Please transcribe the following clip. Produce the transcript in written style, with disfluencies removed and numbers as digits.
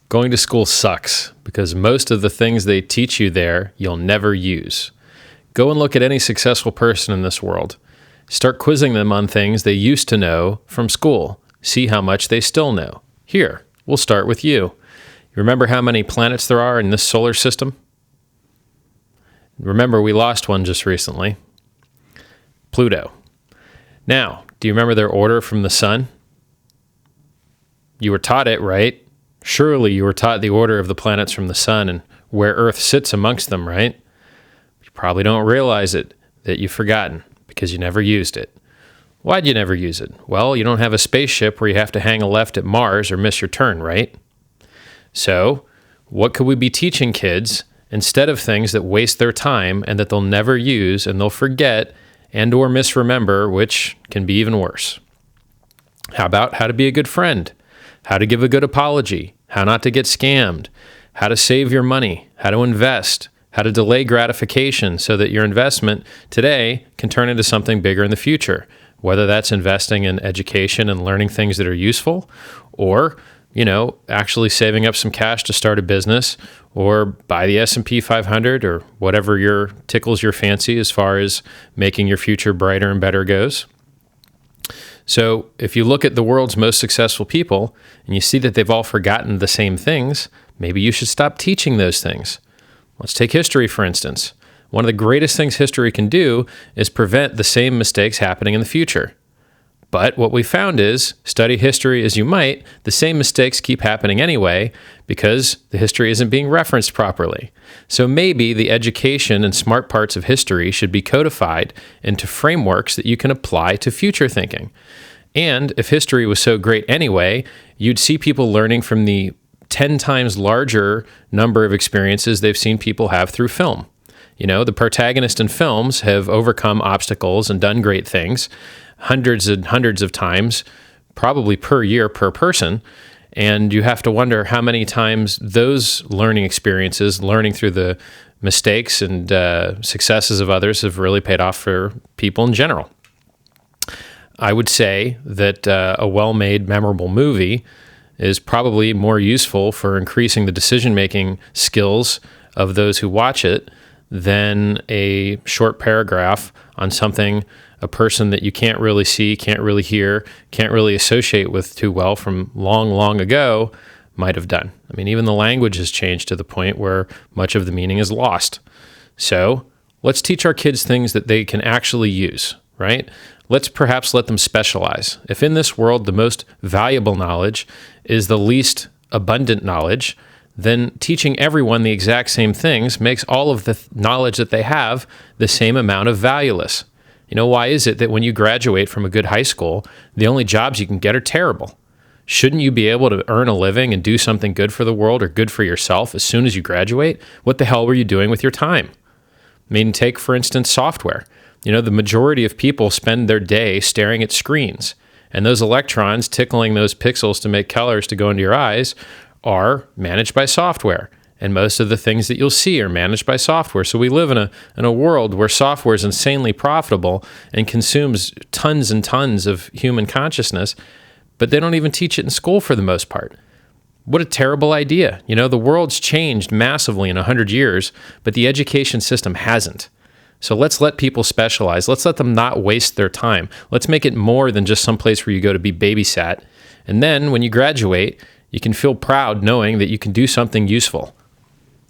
Going to school sucks because most of the things they teach you there you'll never use. Go and look at any successful person in this world. Start quizzing them on things they used to know from school. See how much they still know. Here, we'll start with you. You remember how many planets there are in this solar system? Remember, we lost one just recently. Pluto. Now, do you remember their order from the sun? You were taught it, right? Surely you were taught the order of the planets from the sun and where Earth sits amongst them, right? You probably don't realize it, that you've forgotten because you never used it. Why'd you never use it? Well, you don't have a spaceship where you have to hang a left at Mars or miss your turn, right? So, what could we be teaching kids instead of things that waste their time and that they'll never use and they'll forget and or misremember, which can be even worse? How about how to be a good friend? How to give a good apology? How not to get scammed? How to save your money? How to invest? How to delay gratification so that your investment today can turn into something bigger in the future, whether that's investing in education and learning things that are useful, or, actually saving up some cash to start a business or buy the S&P 500 or whatever tickles your fancy as far as making your future brighter and better goes. So if you look at the world's most successful people and you see that they've all forgotten the same things, maybe you should stop teaching those things. Let's take history, for instance. One of the greatest things history can do is prevent the same mistakes happening in the future. But what we found is, study history as you might, the same mistakes keep happening anyway because the history isn't being referenced properly. So maybe the education and smart parts of history should be codified into frameworks that you can apply to future thinking. And if history was so great anyway, you'd see people learning from the 10 times larger number of experiences they've seen people have through film. The protagonists in films have overcome obstacles and done great things hundreds and hundreds of times, probably per year per person. And you have to wonder how many times those learning experiences, learning through the mistakes and successes of others, have really paid off for people in general. I would say that a well-made, memorable movie is probably more useful for increasing the decision-making skills of those who watch it than a short paragraph on something a person that you can't really see, can't really hear, can't really associate with too well from long, long ago might have done. I mean, even the language has changed to the point where much of the meaning is lost. So let's teach our kids things that they can actually use, right? Let's perhaps let them specialize. If in this world the most valuable knowledge is the least abundant knowledge, then teaching everyone the exact same things makes all of the knowledge that they have the same amount of valueless. Why is it that when you graduate from a good high school, the only jobs you can get are terrible? Shouldn't you be able to earn a living and do something good for the world or good for yourself as soon as you graduate? What the hell were you doing with your time? Take, for instance, software. The majority of people spend their day staring at screens, and those electrons tickling those pixels to make colors to go into your eyes are managed by software. And most of the things that you'll see are managed by software. So we live in a world where software is insanely profitable and consumes tons and tons of human consciousness, but they don't even teach it in school for the most part. What a terrible idea. The world's changed massively in 100 years, but the education system hasn't. So let's let people specialize. Let's let them not waste their time. Let's make it more than just some place where you go to be babysat. And then when you graduate, you can feel proud knowing that you can do something useful.